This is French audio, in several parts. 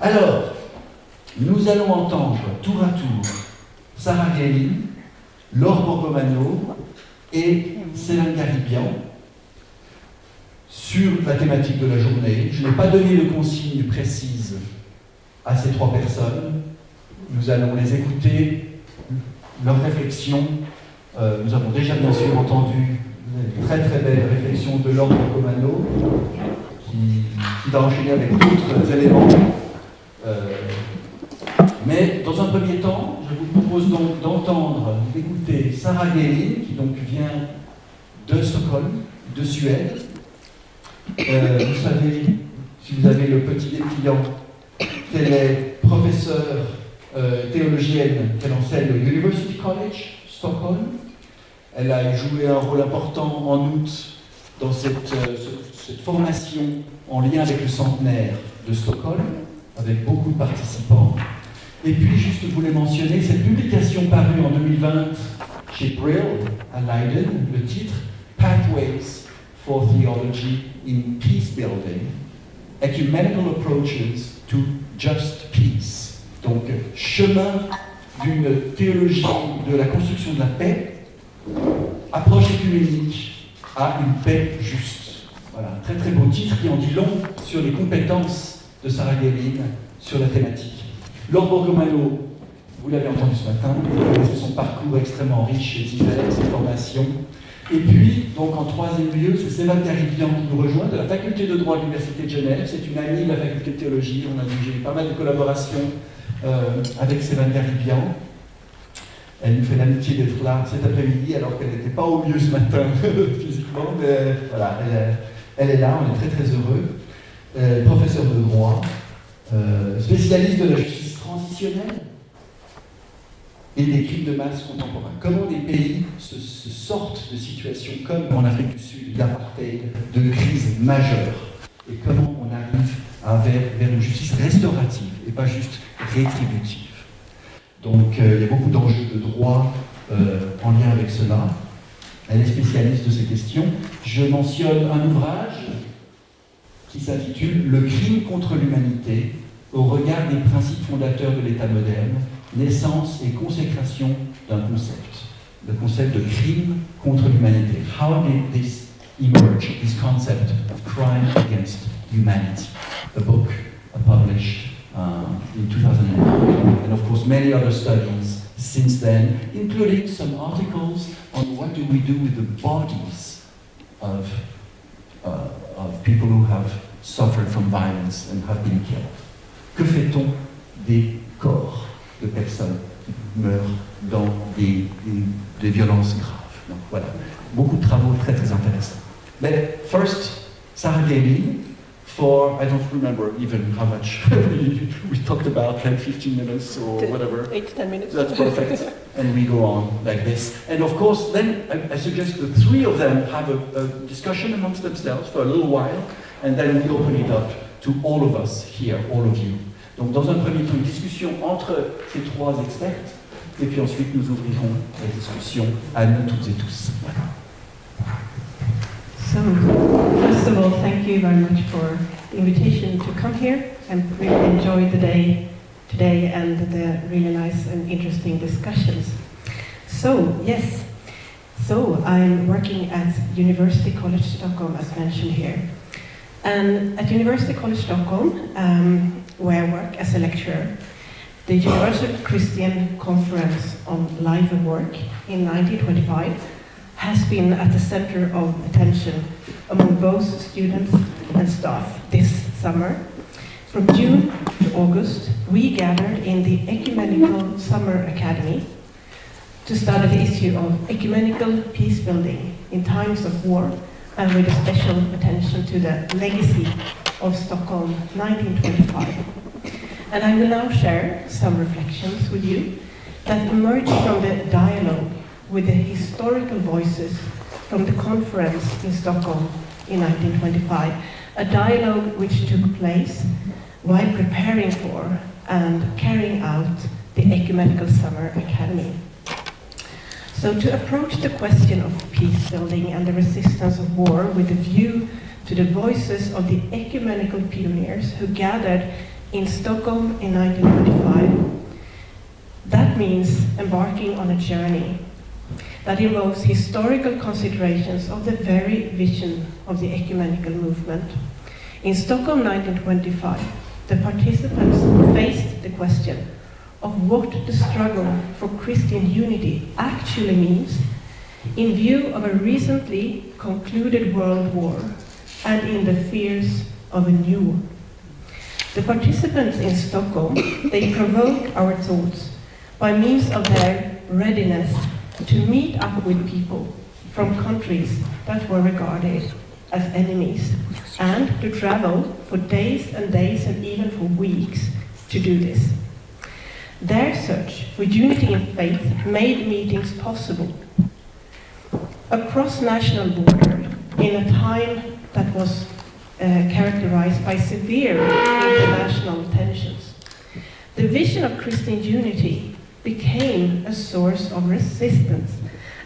Alors, nous allons entendre tour à tour Sarah Gailey, Laure Borgomano et Céline Garibian sur la thématique de la journée. Je n'ai pas donné de consigne précise à ces trois personnes. Nous allons les écouter, leurs réflexions. Nous avons déjà bien sûr entendu une très très belle réflexion de Laure Borgomano qui va enchaîner avec d'autres éléments. Mais dans un premier temps, je vous propose donc d'écouter Sarah Gailey, qui donc vient de Stockholm, de Suède. Vous savez, si vous avez le petit dépliant, qu'elle est professeure théologienne, qu'elle enseigne au University College, Stockholm. Elle a joué un rôle important en août dans cette formation en lien avec le centenaire de Stockholm, avec beaucoup de participants. Et puis, juste je voulais mentionner cette publication parue en 2020 chez Brill à Leiden, le titre Pathways for Theology in Peace Building, Ecumenical Approaches to Just Peace. Donc, chemin d'une théologie de la construction de la paix, approche écuménique à une paix juste. Voilà, un très très beau titre qui en dit long sur les compétences de Sarah Gailey sur la thématique. Laure Borgomano, vous l'avez entendu ce matin, c'est son parcours extrêmement riche et divers, ses formations. Et puis, donc en troisième lieu, c'est Céline Garibian qui nous rejoint de la faculté de droit de l'Université de Genève. C'est une amie de la faculté de théologie. On a eu pas mal de collaborations avec Céline Garibian. Elle nous fait l'amitié d'être là cet après-midi alors qu'elle n'était pas au mieux ce matin physiquement, mais voilà, elle est là, on est très très heureux. Professeure de droit, spécialiste de la justice transitionnelle et des crimes de masse contemporains. Comment des pays se sortent de situations comme en Afrique du Sud, d'apartheid, de crise majeure, et comment on arrive vers une justice restaurative et pas juste rétributive. Donc il y a beaucoup d'enjeux de droit en lien avec cela. Elle est spécialiste de ces questions. Je mentionne un ouvrage qui s'intitule « Le crime contre l'humanité au regard des principes fondateurs de l'État moderne, naissance et consécration d'un concept ». Le concept de crime contre l'humanité. How did this emerge, this concept of crime against humanity? A book published in 2009, and of course many other studies since then, including some articles on what do we do with the bodies of people who have suffered from violence and have been killed. Que fait-on des corps de personnes qui meurent dans des violences graves? Donc voilà, beaucoup de travaux très très intéressants. But first, Sarah Gailey, for, I don't remember even how much we talked about, 10, 15 minutes or whatever. 8 to 10 minutes. That's perfect. And we go on like this. And of course, then I suggest the three of them have a discussion amongst themselves for a little while, and then we open it up to all of us here, all of you. Donc dans un premier temps, une discussion entre ces trois experts, et puis ensuite nous ouvrirons la discussion à nous toutes et tous. Voilà. So, first of all, thank you very much for the invitation to come here. I really enjoyed the day today and the really nice and interesting discussions. So, yes, I'm working at University College Stockholm, as mentioned here. And at University College Stockholm, where I work as a lecturer, the Universal Christian Conference on Life and Work in 1925 has been at the center of attention among both students and staff this summer. From June to August, we gathered in the Ecumenical Summer Academy to study the issue of ecumenical peace building in times of war, and with a special attention to the legacy of Stockholm 1925. And I will now share some reflections with you that emerged from the dialogue with the historical voices from the conference in Stockholm in 1925, a dialogue which took place while preparing for and carrying out the Ecumenical Summer Academy. So to approach the question of peace building and the resistance of war with a view to the voices of the ecumenical pioneers who gathered in Stockholm in 1925, that means embarking on a journey that involves historical considerations of the very vision of the ecumenical movement. In Stockholm 1925, the participants faced the question of what the struggle for Christian unity actually means in view of a recently concluded world war and in the fears of a new one. The participants in Stockholm, they provoked our thoughts by means of their readiness to meet up with people from countries that were regarded as enemies and to travel for days and days and even for weeks to do this. Their search for unity in faith made meetings possible across national borders in a time that was characterized by severe international tensions. The vision of Christian unity became a source of resistance,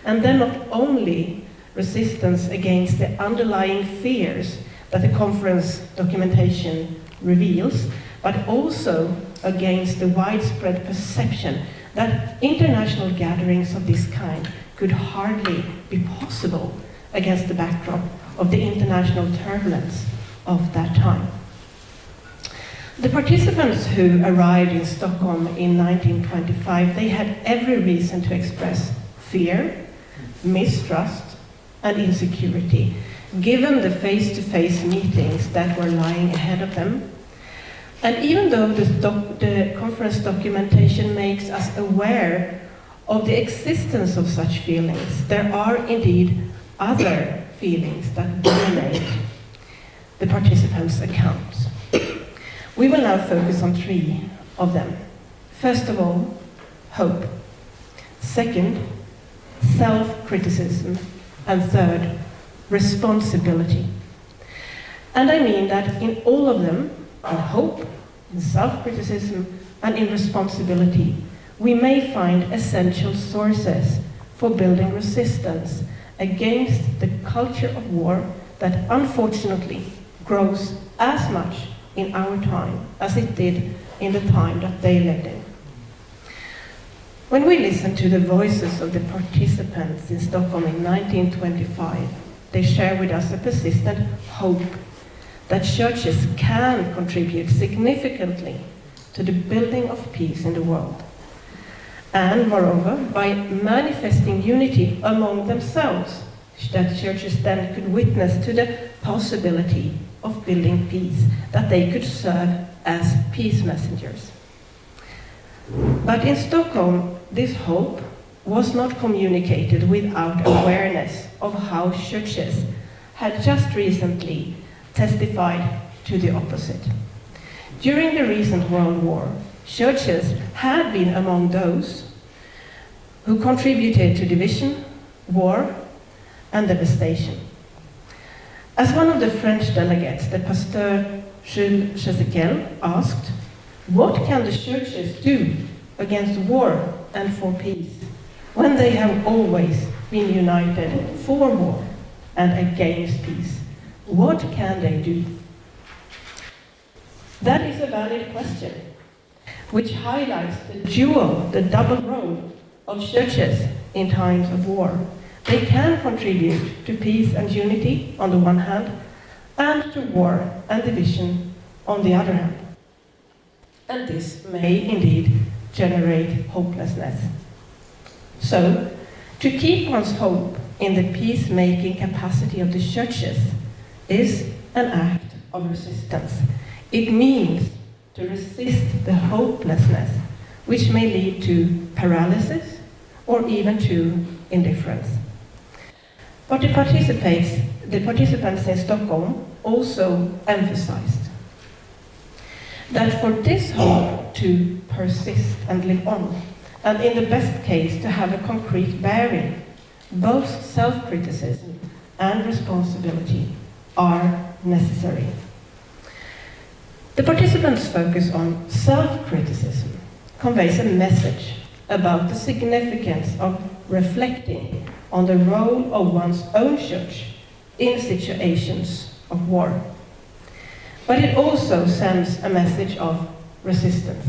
and then not only resistance against the underlying fears that the conference documentation reveals, but also against the widespread perception that international gatherings of this kind could hardly be possible against the backdrop of the international turbulence of that time. The participants who arrived in Stockholm in 1925, they had every reason to express fear, mistrust, and insecurity, given the face-to-face meetings that were lying ahead of them. And even though the conference documentation makes us aware of the existence of such feelings, there are indeed other feelings that dominate the participants' accounts. We will now focus on three of them. First of all, hope. Second, self-criticism. And third, responsibility. And I mean that in all of them, in hope, in self-criticism, and in responsibility, we may find essential sources for building resistance against the culture of war that unfortunately grows as much in our time as it did in the time that they lived in. When we listen to the voices of the participants in Stockholm in 1925, they share with us a persistent hope that churches can contribute significantly to the building of peace in the world. And moreover, by manifesting unity among themselves, that churches then could witness to the possibility of building peace, that they could serve as peace messengers. But in Stockholm, this hope was not communicated without awareness of how churches had just recently testified to the opposite. During the recent World War, churches had been among those who contributed to division, war, and devastation. As one of the French delegates, the Pasteur Jules Chesequel, asked, "What can the churches do against war and for peace when they have always been united for war and against peace? What can they do?" That is a valid question, which highlights the double role of churches in times of war. They can contribute to peace and unity on the one hand, and to war and division on the other hand. And this may indeed generate hopelessness. So, to keep one's hope in the peacemaking capacity of the churches is an act of resistance. It means to resist the hopelessness which may lead to paralysis or even to indifference. But the participants in Stockholm also emphasized that for this hope to persist and live on, and in the best case to have a concrete bearing, both self-criticism and responsibility are necessary. The participants' focus on self-criticism conveys a message about the significance of reflecting on the role of one's own church in situations of war. but it also sends a message of resistance.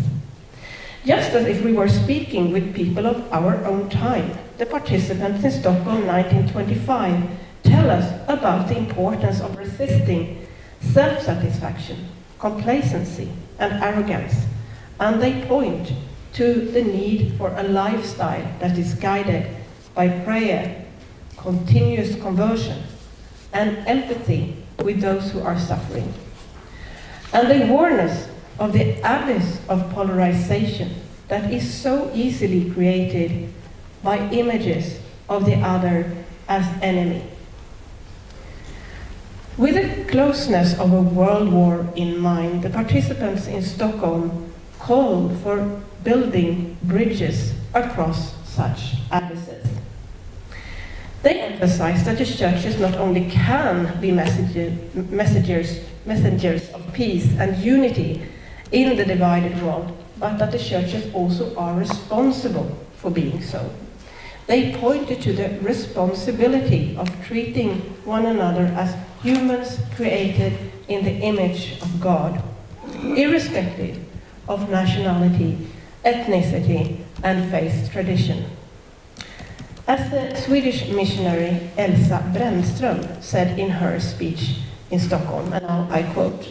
Just as if we were speaking with people of our own time, the participants in Stockholm 1925 tell us about the importance of resisting self-satisfaction, complacency, and arrogance, and they point to the need for a lifestyle that is guided by prayer, continuous conversion, and empathy with those who are suffering. And they warn us of the abyss of polarization that is so easily created by images of the other as enemy. With the closeness of a world war in mind, the participants in Stockholm called for building bridges across such abysses. They emphasize that the churches not only can be messengers of peace and unity in the divided world, but that the churches also are responsible for being so. They pointed to the responsibility of treating one another as humans created in the image of God, irrespective of nationality, ethnicity, and faith tradition. As the Swedish missionary Elsa Brännström said in her speech in Stockholm, and now I quote,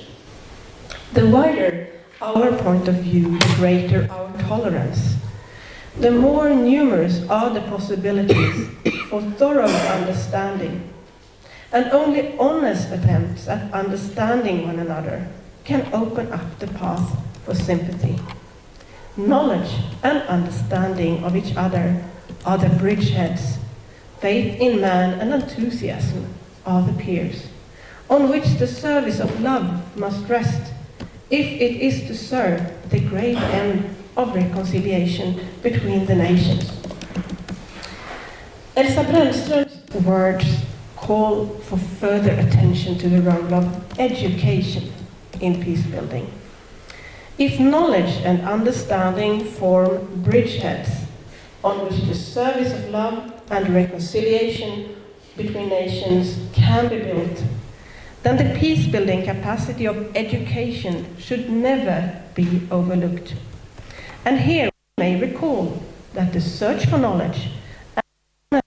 "The wider our point of view, the greater our tolerance. The more numerous are the possibilities for thorough understanding, and only honest attempts at understanding one another can open up the path for sympathy. Knowledge and understanding of each other are the bridgeheads. Faith in man and enthusiasm are the piers, on which the service of love must rest, if it is to serve the great end of reconciliation between the nations." Elsa Brännström's words call for further attention to the role of education in peace building. If knowledge and understanding form bridgeheads on which the service of love and reconciliation between nations can be built, then the peace-building capacity of education should never be overlooked. And here we may recall that the search for knowledge and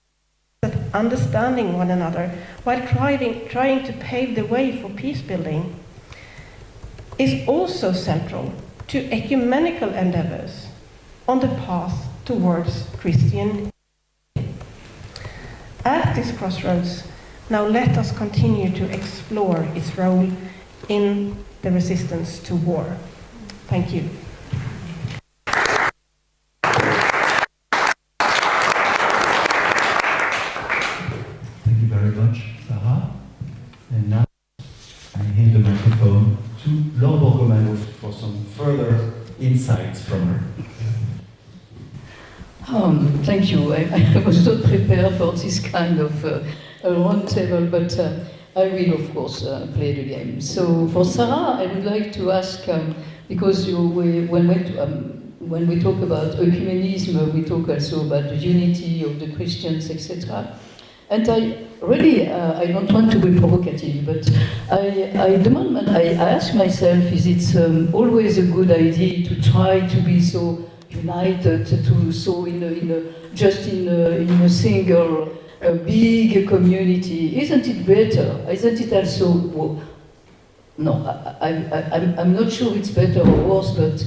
understanding one another while trying to pave the way for peace-building is also central to ecumenical endeavors on the path towards Christian. At this crossroads, now let us continue to explore its role in the resistance to war. Thank you. Thank you very much, Sarah. And now I hand the microphone to Laure Borgomanov for some further insights from her. Thank you. I was not prepared for this kind of round table, but I will, of course, play the game. So for Sarah, I would like to ask, because when we talk about ecumenism, we talk also about the unity of the Christians, etc. And I don't want to be provocative, but I ask myself, is it always a good idea to try to be so united, just in a single big community? Isn't it better? Isn't it also? Well, no, I'm not sure it's better or worse, but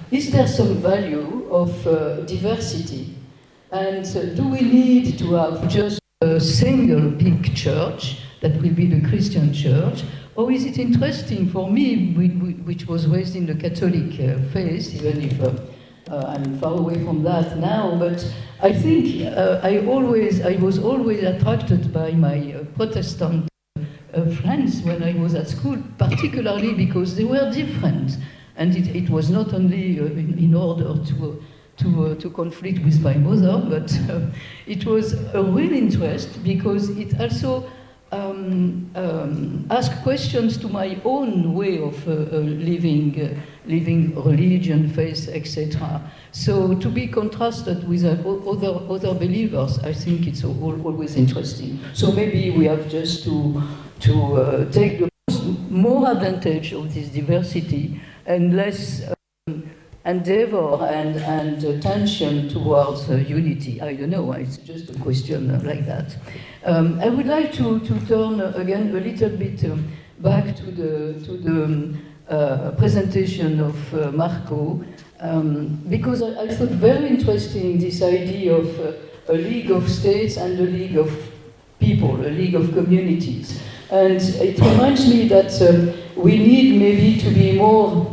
is there some value of diversity? And do we need to have just a single big church that will be the Christian church? Or is it interesting for me, which was raised in the Catholic faith, even if I'm far away from that now, but I think I was always attracted by my Protestant friends when I was at school, particularly because they were different. And it was not only in order to conflict with my mother, but it was a real interest because it also ask questions to my own way of living religion, faith, etc. So to be contrasted with other believers, I think it's always interesting. So maybe we have just to take the more advantage of this diversity and less endeavor and attention towards unity. I don't know, it's just a question like that. I would like to turn again a little bit back to the presentation of Marco, because I thought very interesting this idea of a league of states and a league of people, a league of communities. And it reminds me that we need maybe to be more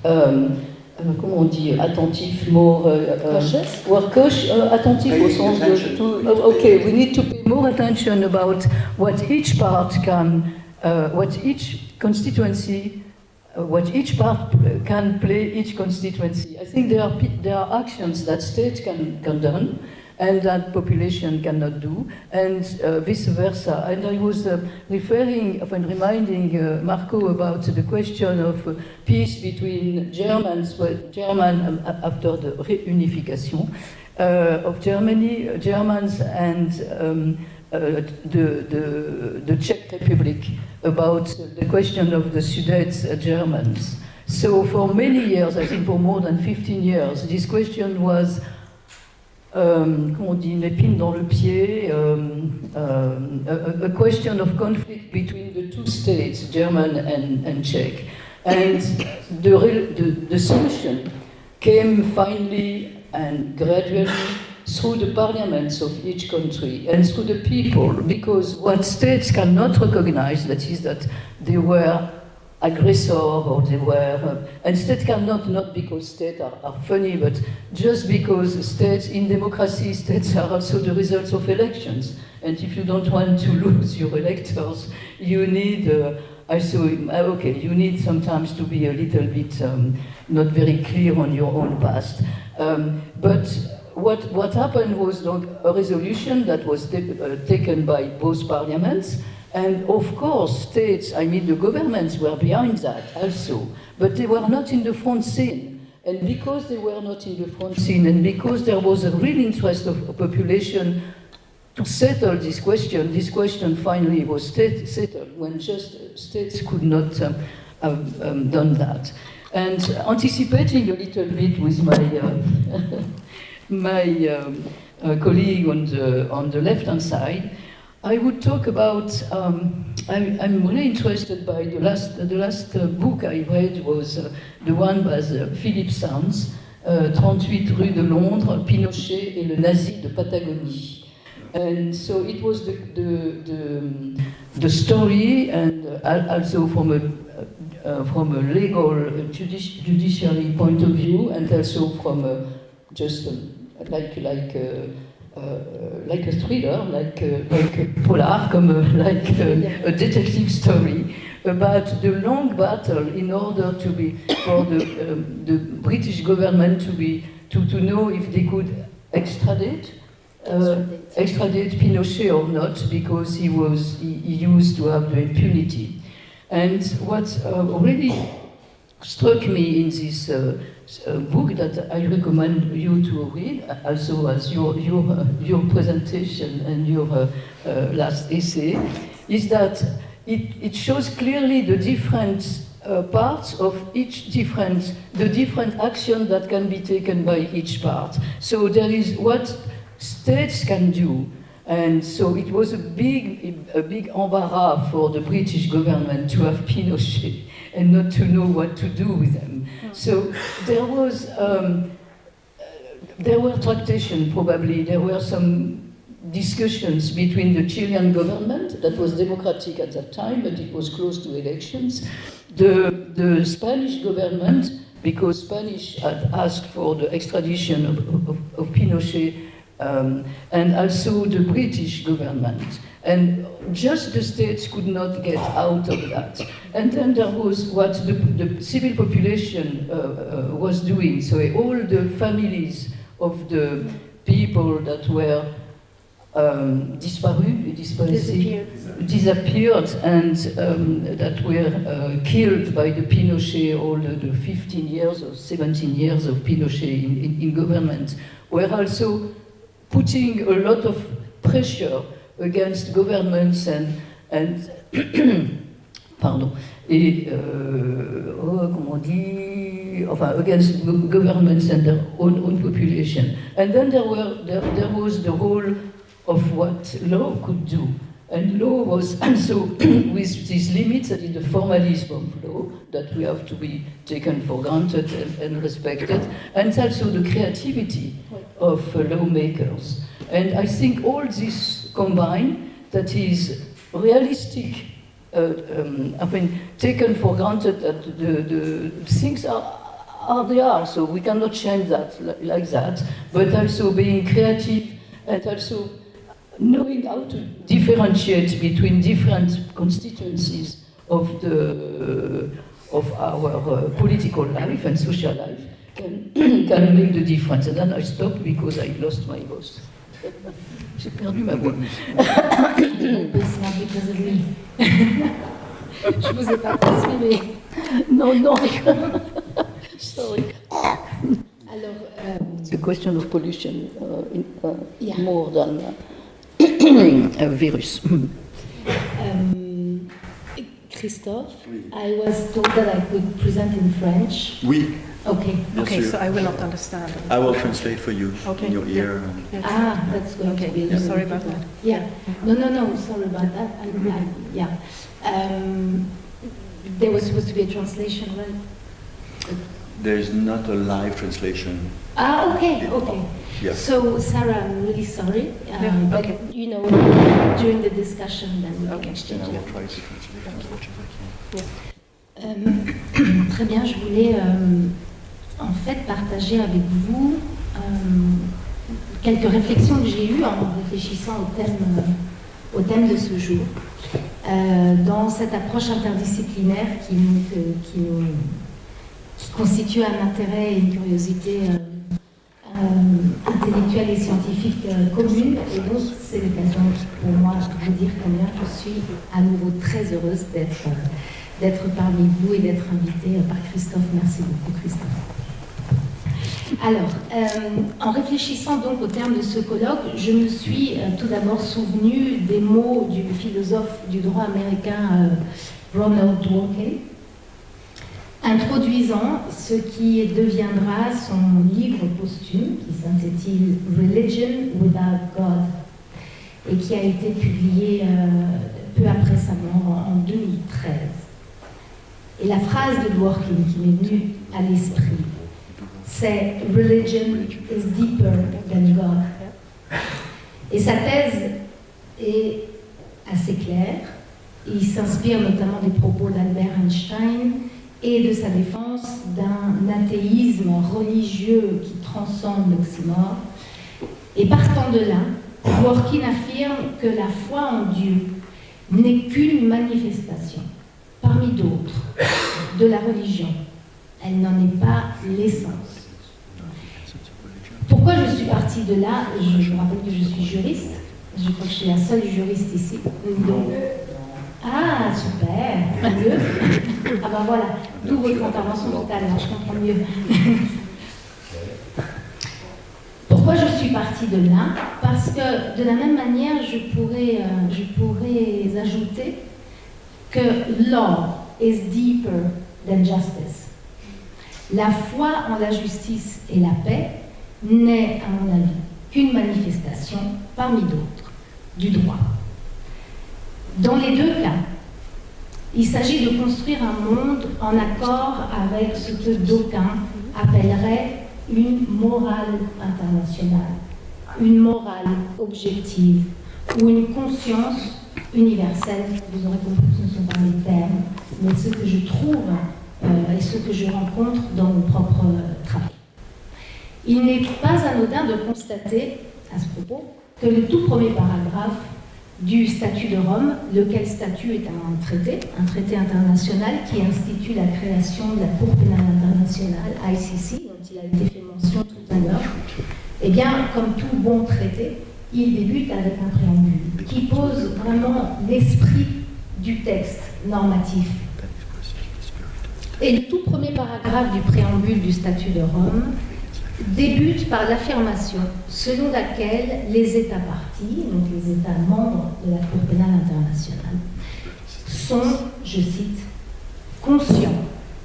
comment on dit, attentif, more cautious? Attentif au sens de okay, we need to pay more attention about what each part can, what each constituency, what each part can play each constituency. I think there are actions that states can do and that population cannot do, and vice versa. And I was reminding Marco about the question of peace between Germans after the reunification of Germany, Germans and the Czech Republic, about the question of the Sudets Germans. So for many years, I think for more than 15 years, this question was comment on dit, une épine dans le pied, a question of conflict between the two states, German and Czech. And the solution came finally and gradually through the parliaments of each country and through the people, because what states cannot recognize, that is that they were aggressor or they were, and states cannot, not because states are funny, but just because states, in democracy, states are also the results of elections. And if you don't want to lose your electors, you need you need sometimes to be a little bit not very clear on your own past. But what happened was a resolution that was taken by both parliaments. And of course, states, I mean the governments were behind that also, but they were not in the front scene. And because they were not in the front scene, and because there was a real interest of the population to settle this question finally was settled when just states could not have done that. And anticipating a little bit with my colleague on the left-hand side, I would talk about. I'm really interested by the last book I read was the one by Philippe Sands, 38 rue de Londres, Pinochet et le nazi de Patagonie. And so it was the story, and also from a legal judiciary point of view, and also from like a thriller, like a polar, like a detective story about the long battle in order for the British government to know if they could extradite Pinochet or not, because he used to have the impunity. And what really struck me in this book that I recommend you to read, also as your presentation and your last essay, is that it shows clearly the different parts of the different action that can be taken by each part. So there is what states can do. And so it was a big embarrass for the British government to have Pinochet and not to know what to do with them. So there were tractations, probably. There were some discussions between the Chilean government, that was democratic at that time, but it was close to elections, the Spanish government, because Spanish had asked for the extradition of Pinochet, and also the British government. And just the states could not get out of that. And then there was what the civil population was doing. So all the families of the people that were disappeared and that were killed by the Pinochet, all the 15 years or 17 years of Pinochet in government, were also putting a lot of pressure against governments and pardon, et comment on dit, enfin, against governments and their own population. And then there was the role of what law could do. And law was also with these limits, that is the formalism of law, that we have to be taken for granted and respected, and also the creativity of lawmakers. And I think all this combined, that is realistic, I mean, taken for granted that the things are they are, so we cannot change that like that, but also being creative and also knowing how to differentiate between different constituencies of our political life and social life can make the difference. And then I stopped because I lost my voice. J'ai perdu ma voix. It's not because of me. Je vous ai pas transmis, Non. Sorry. Alors, It's a question of pollution Yeah. more than a virus. Christophe, I was told that I could present in French. Oui, Okay. bien Okay, sûr. so I will not understand. I will translate for you Okay, in your yeah. ear. Yes. Ah, that's going to be. Okay, sorry about that. Yeah. No, sorry about that. Yeah. There was supposed to be a translation, right? There is not a live translation. Ah, okay. Yes. So, Sarah, I'm really sorry. Yeah, but, okay. you know, during the discussion, then we can exchange And I it. will try to translate as much as I can. Très bien, je voulais en fait partager avec vous quelques réflexions que j'ai eues en réfléchissant au thème de ce jour. Dans cette approche interdisciplinaire qui constitue un intérêt et une curiosité intellectuelle et scientifique commune. Et donc, c'est l'occasion pour moi de vous dire combien je suis à nouveau très heureuse d'être parmi vous et d'être invitée par Christophe. Merci beaucoup, Christophe. Alors, en réfléchissant donc au terme de ce colloque, je me suis tout d'abord souvenue des mots du philosophe du droit américain Ronald Dworkin, introduisant ce qui deviendra son livre posthume, qui s'intitule Religion Without God, et qui a été publié peu après sa mort en 2013. Et la phrase de Dworkin qui m'est venue à l'esprit, c'est « Religion is deeper than God ». Et sa thèse est assez claire. Il s'inspire notamment des propos d'Albert Einstein et de sa défense d'un athéisme religieux qui transcende l'oxymore. Et partant de là, Dworkin affirme que la foi en Dieu n'est qu'une manifestation, parmi d'autres, de la religion. Elle n'en est pas l'essence. Pourquoi je suis partie de là? Je vous rappelle que je suis juriste. Je crois que je suis la seule juriste ici. Donc, ah, super, mieux. Ah ben voilà, d'où votre intervention tout à l'heure, je comprends mieux. Pourquoi je suis partie de là? Parce que de la même manière, je pourrais ajouter que law is deeper than justice. La foi en la justice et la paix n'est, à mon avis, qu'une manifestation parmi d'autres du droit. Dans les deux cas, il s'agit de construire un monde en accord avec ce que d'aucuns appelleraient une morale internationale, une morale objective ou une conscience universelle. Vous aurez compris que ce ne sont pas mes termes, mais ce que je trouve et ce que je rencontre dans mon propre travail. Il n'est pas anodin de constater, à ce propos, que le tout premier paragraphe du statut de Rome, lequel statut est un traité international qui institue la création de la Cour pénale internationale, ICC, dont il a été fait mention tout à l'heure, eh bien, comme tout bon traité, il débute avec un préambule qui pose vraiment l'esprit du texte normatif. Et le tout premier paragraphe du préambule du statut de Rome débute par l'affirmation selon laquelle les États parties, donc les États membres de la Cour pénale internationale, sont, je cite, conscients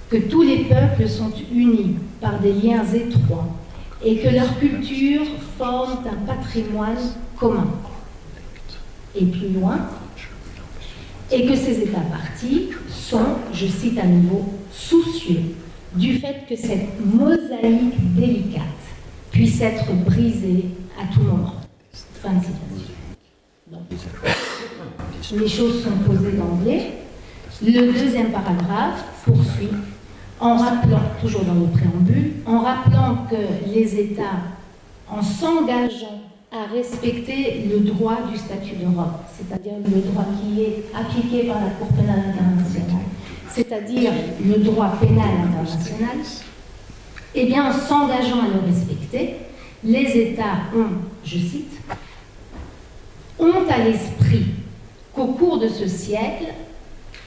que tous les peuples sont unis par des liens étroits et que leurs cultures forment un patrimoine commun. Et plus loin, et que ces États partis sont, je cite à nouveau, soucieux du fait que cette mosaïque délicate puisse être brisée à tout moment. Fin de citation. Donc, les choses sont posées d'emblée. Le deuxième paragraphe poursuit en rappelant, toujours dans le préambule, en rappelant que les États, en s'engageant à respecter le droit du statut de Rome, c'est-à-dire le droit qui est appliqué par la Cour pénale internationale, c'est-à-dire le droit pénal international, eh bien, en s'engageant à le respecter, les États ont, je cite, ont à l'esprit qu'au cours de ce siècle,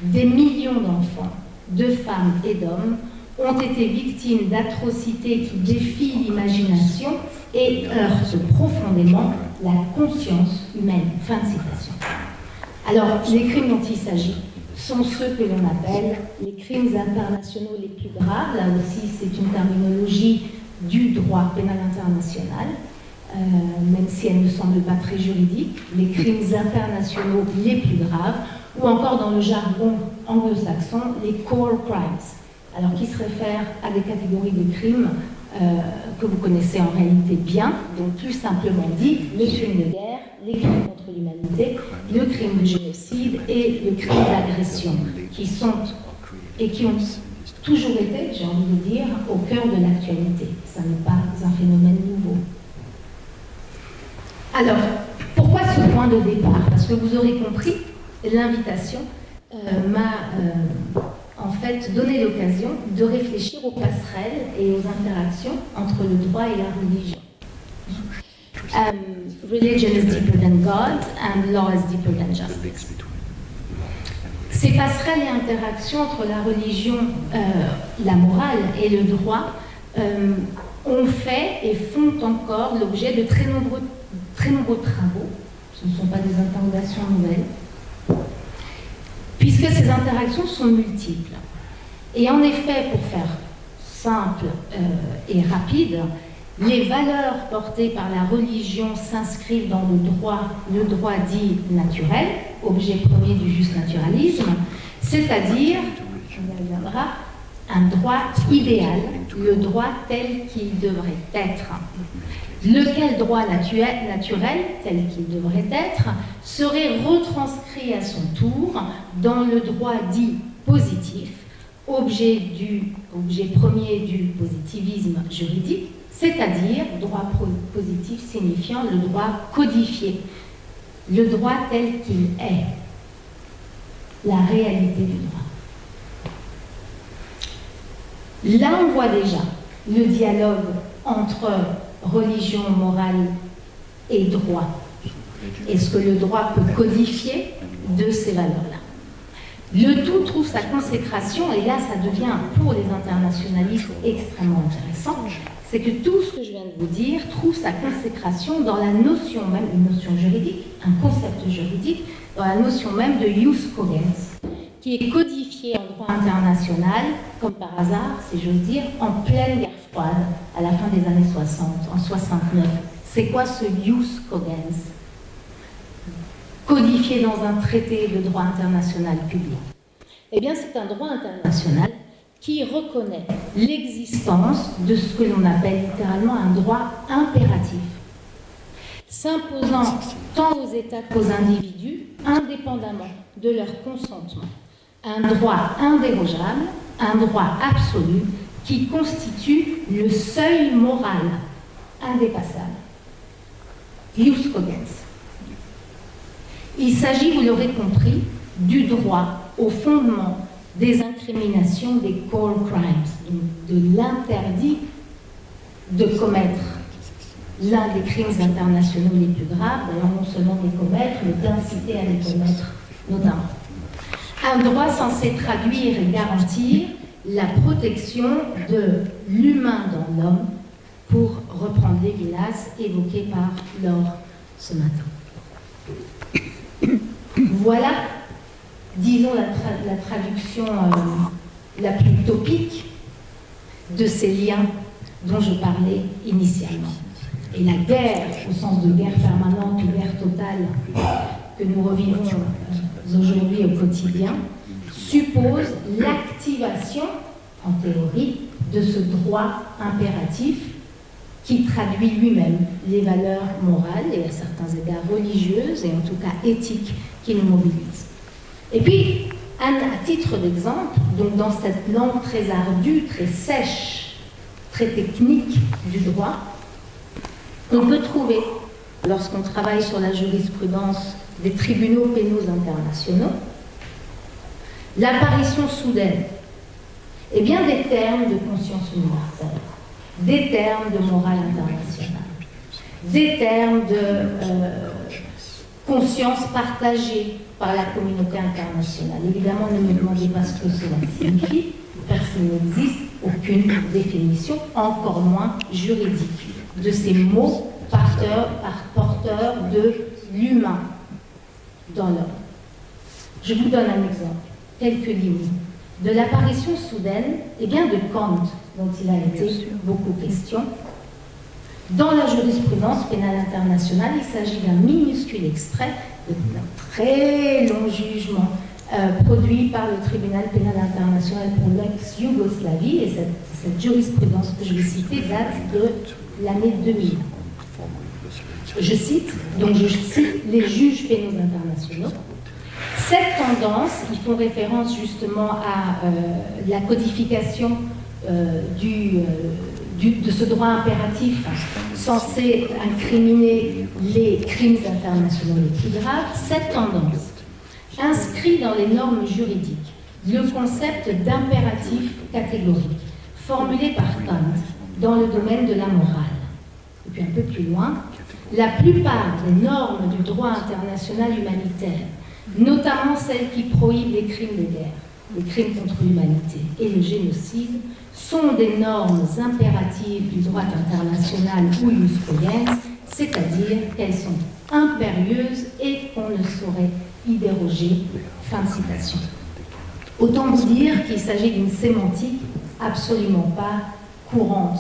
des millions d'enfants, de femmes et d'hommes ont été victimes d'atrocités qui défient l'imagination et heurtent profondément la conscience humaine. Fin de citation. Alors, les crimes dont il s'agit sont ceux que l'on appelle les crimes internationaux les plus graves. Là aussi, c'est une terminologie du droit pénal international, même si elle ne semble pas très juridique. Les crimes internationaux les plus graves, ou encore dans le jargon anglo-saxon, les core crimes, alors qui se réfèrent à des catégories de crimes que vous connaissez en réalité bien, donc plus simplement dit, les crimes de guerre, les crimes contre l'humanité, le crime de génocide et le crime d'agression, qui sont et qui ont toujours été, j'ai envie de dire, au cœur de l'actualité. Ça n'est pas un phénomène nouveau. Alors, pourquoi ce point de départ? Parce que vous aurez compris, l'invitation m'a en fait donné l'occasion de réfléchir aux passerelles et aux interactions entre le droit et la religion. Religion is deeper than God and law is deeper than justice. Ces passerelles et interactions entre la religion, la morale et le droit ont fait et font encore l'objet de très nombreux travaux. Ce ne sont pas des interrogations nouvelles, puisque ces interactions sont multiples. Et en effet, pour faire simple et rapide, les valeurs portées par la religion s'inscrivent dans le droit dit naturel, objet premier du juste naturalisme, c'est-à-dire, on y reviendra, un droit idéal, le droit tel qu'il devrait être. Lequel droit naturel, tel qu'il devrait être, serait retranscrit à son tour dans le droit dit positif, objet premier du positivisme juridique, c'est-à-dire droit positif signifiant le droit codifié, le droit tel qu'il est, la réalité du droit. Là, on voit déjà le dialogue entre religion, morale et droit. Est-ce que le droit peut codifier de ces valeurs-là? Le tout trouve sa consécration, et là ça devient pour les internationalistes extrêmement intéressant, c'est que tout ce que je viens de vous dire trouve sa consécration dans la notion même, une notion juridique, un concept juridique, dans la notion même de jus cogens, qui est codifié en droit international, comme par hasard, si j'ose dire, en pleine guerre froide, à la fin des années 60, en 69. C'est quoi ce jus cogens? Codifié dans un traité de droit international public. Eh bien, c'est un droit international qui reconnaît l'existence de ce que l'on appelle littéralement un droit impératif, s'imposant tant aux États qu'aux individus, indépendamment de leur consentement. Un droit indérogeable, un droit absolu, qui constitue le seuil moral indépassable. Jus cogens. Il s'agit, vous l'aurez compris, du droit au fondement des incriminations des core crimes, de l'interdit de commettre l'un des crimes internationaux les plus graves, d'ailleurs non seulement de les commettre, mais d'inciter à les commettre notamment. Un droit censé traduire et garantir la protection de l'humain dans l'homme, pour reprendre Lévinas évoqué par Laure ce matin. Voilà disons, la traduction la plus topique de ces liens dont je parlais initialement. Et la guerre, au sens de guerre permanente ou guerre totale, que nous revivons aujourd'hui au quotidien, suppose l'activation, en théorie, de ce droit impératif qui traduit lui-même les valeurs morales et à certains égards religieuses et en tout cas éthiques qui nous mobilisent. Et puis, à titre d'exemple, donc dans cette langue très ardue, très sèche, très technique du droit, on peut trouver, lorsqu'on travaille sur la jurisprudence des tribunaux pénaux internationaux, l'apparition soudaine, eh bien, des termes de conscience universelle, des termes de morale internationale, des termes de conscience partagée par la communauté internationale. Évidemment, ne me demandez pas ce que cela signifie, parce qu'il n'existe aucune définition, encore moins juridique, de ces mots porteurs de l'humain dans l'homme. Je vous donne un exemple, quelques lignes. De l'apparition soudaine, et bien de Kant, dont il a été beaucoup question. Dans la jurisprudence pénale internationale, il s'agit d'un minuscule extrait d'un très long jugement produit par le tribunal pénal international pour l'ex-Yougoslavie, et cette jurisprudence que je vais citer date de l'année 2000. Je cite les juges pénaux internationaux. Cette tendance, ils font référence justement à la codification de ce droit impératif censé incriminer les crimes internationaux les plus graves. Cette tendance inscrit dans les normes juridiques le concept d'impératif catégorique formulé par Kant dans le domaine de la morale. Et puis un peu plus loin, la plupart des normes du droit international humanitaire, notamment celles qui prohibent les crimes de guerre, les crimes contre l'humanité et le génocide, sont des normes impératives du droit international ou iuscogens, c'est-à-dire qu'elles sont impérieuses et qu'on ne saurait y déroger. Fin de citation. Autant vous dire qu'il s'agit d'une sémantique absolument pas courante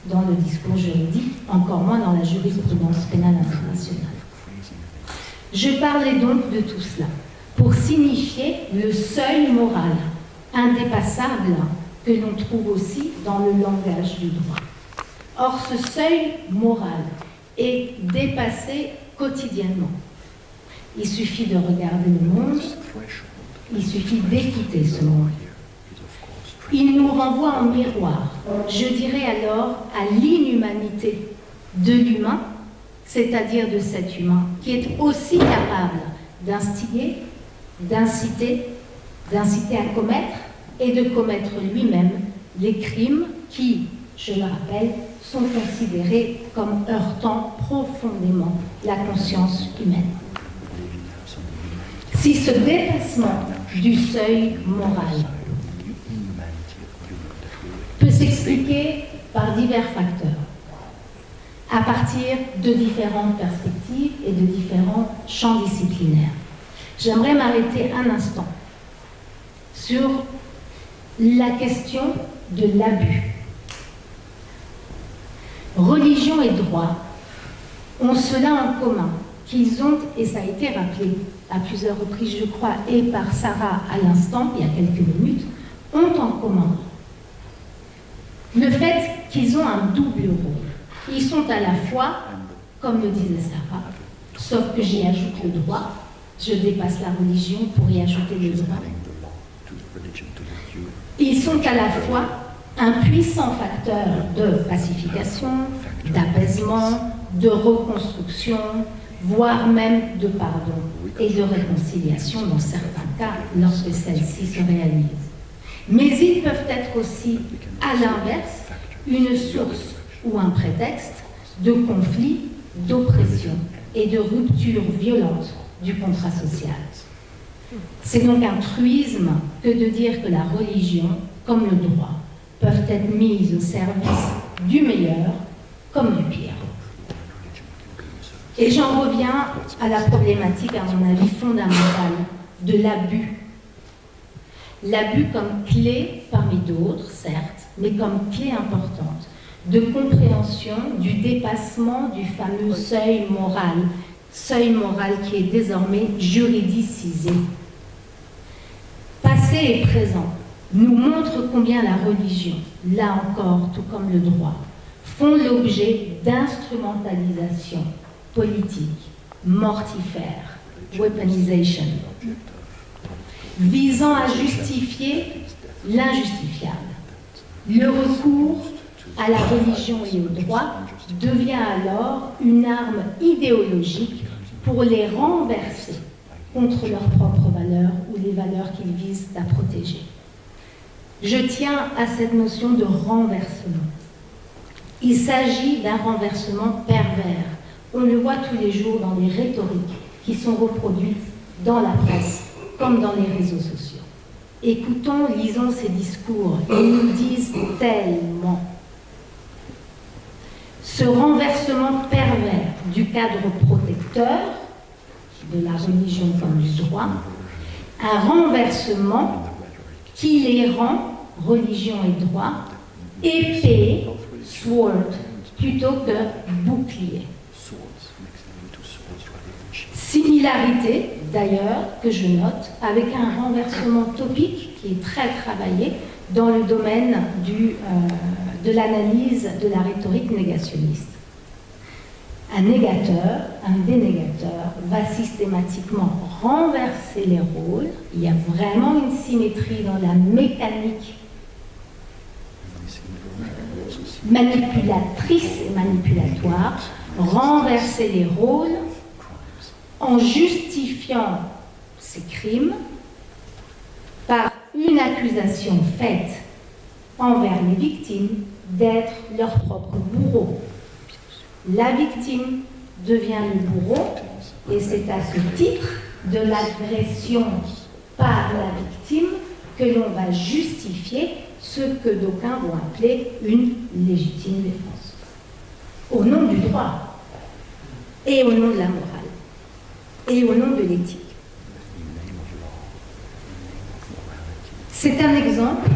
dans le discours juridique, encore moins dans la jurisprudence pénale internationale. Je parlais donc de tout cela pour signifier le seuil moral indépassable que l'on trouve aussi dans le langage du droit. Or, ce seuil moral est dépassé quotidiennement. Il suffit de regarder le monde, il suffit d'écouter ce monde. Il nous renvoie en miroir, je dirais alors, à l'inhumanité de l'humain, c'est-à-dire de cet humain, qui est aussi capable d'instiguer, d'inciter à commettre et de commettre lui-même les crimes qui, je le rappelle, sont considérés comme heurtant profondément la conscience humaine. Si ce dépassement du seuil moral peut s'expliquer par divers facteurs, à partir de différentes perspectives et de différents champs disciplinaires, j'aimerais m'arrêter un instant sur la question de l'abus. Religion et droit ont cela en commun, qu'ils ont, et ça a été rappelé à plusieurs reprises, je crois, et par Sarah à l'instant, il y a quelques minutes, ont en commun le fait qu'ils ont un double rôle. Ils sont à la fois, comme le disait Sarah, sauf que j'y ajoute le droit, je dépasse la religion pour y ajouter le droit. Ils sont à la fois un puissant facteur de pacification, d'apaisement, de reconstruction, voire même de pardon et de réconciliation dans certains cas lorsque celle-ci se réalise. Mais ils peuvent être aussi, à l'inverse, une source ou un prétexte de conflit, d'oppression et de rupture violente du contrat social. C'est donc un truisme que de dire que la religion, comme le droit, peuvent être mises au service du meilleur comme du pire. Et j'en reviens à la problématique, à mon avis, fondamentale de l'abus L'abus comme clé parmi d'autres, certes, mais comme clé importante de compréhension du dépassement du fameux seuil moral qui est désormais juridicisé. Passé et présent nous montrent combien la religion, là encore, tout comme le droit, font l'objet d'instrumentalisation politique, mortifère, weaponization, visant à justifier l'injustifiable. Le recours à la religion et au droit devient alors une arme idéologique pour les renverser contre leurs propres valeurs ou les valeurs qu'ils visent à protéger. Je tiens à cette notion de renversement. Il s'agit d'un renversement pervers. On le voit tous les jours dans les rhétoriques qui sont reproduites dans la presse comme dans les réseaux sociaux. Écoutons, lisons ces discours, ils nous disent tellement. Ce renversement pervers du cadre protecteur de la religion comme du droit, un renversement qui les rend, religion et droit, épée, sword, plutôt que bouclier. Similarité, d'ailleurs, que je note, avec un renversement topique qui est très travaillé dans le domaine de l'analyse de la rhétorique négationniste. Un négateur, un dénégateur va systématiquement renverser les rôles. Il y a vraiment une symétrie dans la mécanique manipulatrice et manipulatoire, renverser les rôles en justifiant ces crimes par une accusation faite envers les victimes d'être leur propre bourreau. La victime devient le bourreau et c'est à ce titre de l'agression par la victime que l'on va justifier ce que d'aucuns vont appeler une légitime défense. Au nom du droit et au nom de la morale et au nom de l'éthique. C'est un exemple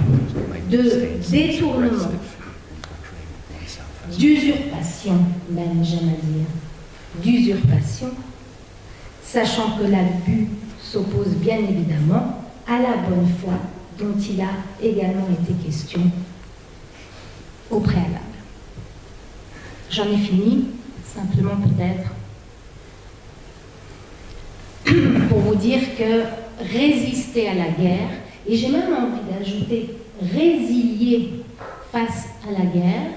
de détournement, d'usurpation, même j'aime à dire, d'usurpation, sachant que l'abus s'oppose bien évidemment à la bonne foi dont il a également été question au préalable. J'en ai fini, simplement peut-être pour vous dire que résister à la guerre, et j'ai même envie d'ajouter résilier face à la guerre,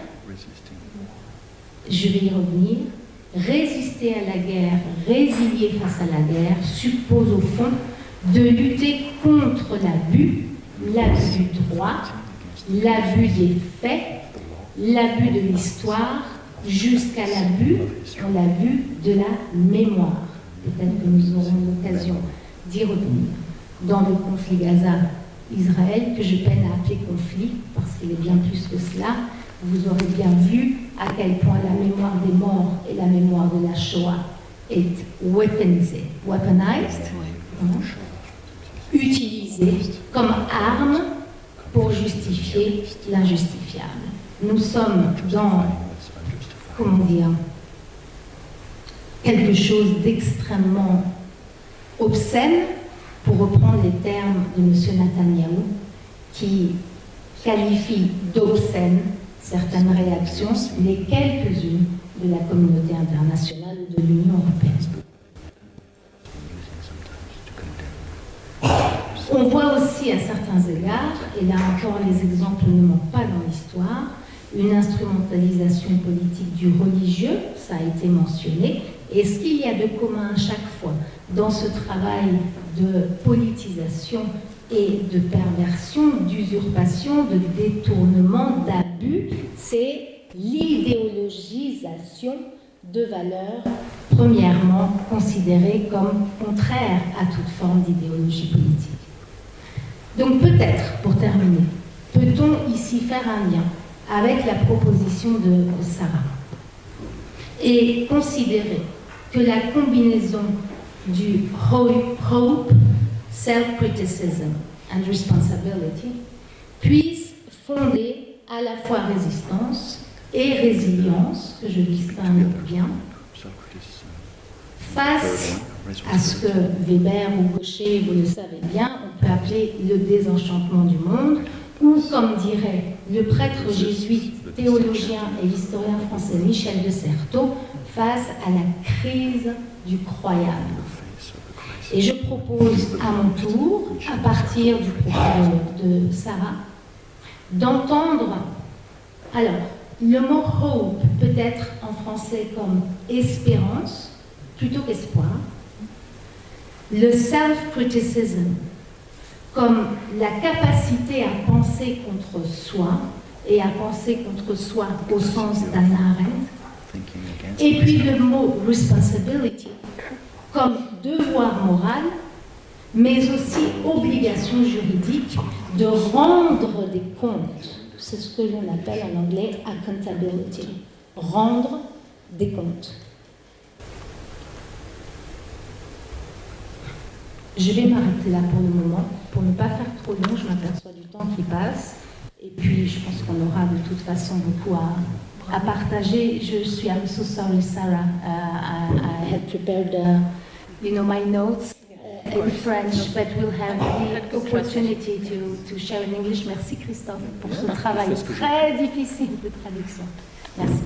je vais y revenir, résister à la guerre, résilier face à la guerre, suppose au fond de lutter contre l'abus du droit, l'abus des faits, l'abus de l'histoire, jusqu'à l'abus, on l'a vu, de la mémoire. Peut-être que nous aurons l'occasion d'y revenir. Dans le conflit Gaza-Israël, que je peine à appeler conflit, parce qu'il est bien plus que cela, vous aurez bien vu à quel point la mémoire des morts et la mémoire de la Shoah est weaponized, utilisée comme arme pour justifier l'injustifiable. Nous sommes dans, comment dire, quelque chose d'extrêmement obscène, pour reprendre les termes de M. Netanyahou, qui qualifie d'obscène certaines réactions, les quelques-unes de la communauté internationale ou de l'Union européenne. On voit aussi à certains égards, et là encore les exemples ne manquent pas dans l'histoire, une instrumentalisation politique du religieux, ça a été mentionné. Et ce qu'il y a de commun à chaque fois dans ce travail de politisation et de perversion, d'usurpation, de détournement, d'abus, c'est l'idéologisation de valeurs, premièrement considérées comme contraires à toute forme d'idéologie politique. Donc peut-être, pour terminer, peut-on ici faire un lien avec la proposition de Sarah et considérer que la combinaison du hope, self-criticism, and responsibility, puisse fonder à la fois résistance et résilience, que je distingue bien, face à ce que Weber ou Gaucher, vous le savez bien, on peut appeler le désenchantement du monde, ou comme dirait le prêtre jésuite, théologien et historien français Michel de Certeau, face à la crise du croyable. Et je propose à mon tour, à partir du propos de Sarah, d'entendre, alors, le mot hope peut être en français comme espérance, plutôt qu'espoir, le self-criticism, comme la capacité à penser contre soi, et à penser contre soi au sens d'Hannah Arendt, et puis le mot responsibility, comme devoir moral, mais aussi obligation juridique de rendre des comptes. C'est ce que l'on appelle en anglais accountability, rendre des comptes. Je vais m'arrêter là pour le moment, pour ne pas faire trop long, je m'aperçois du temps qui passe, et puis je pense qu'on aura de toute façon beaucoup à partager. Je suis I'm so sorry, Sarah. I had prepared, my notes in French, but we'll have the opportunity to share in English. Merci Christophe pour ce travail très difficile de traduction. Merci.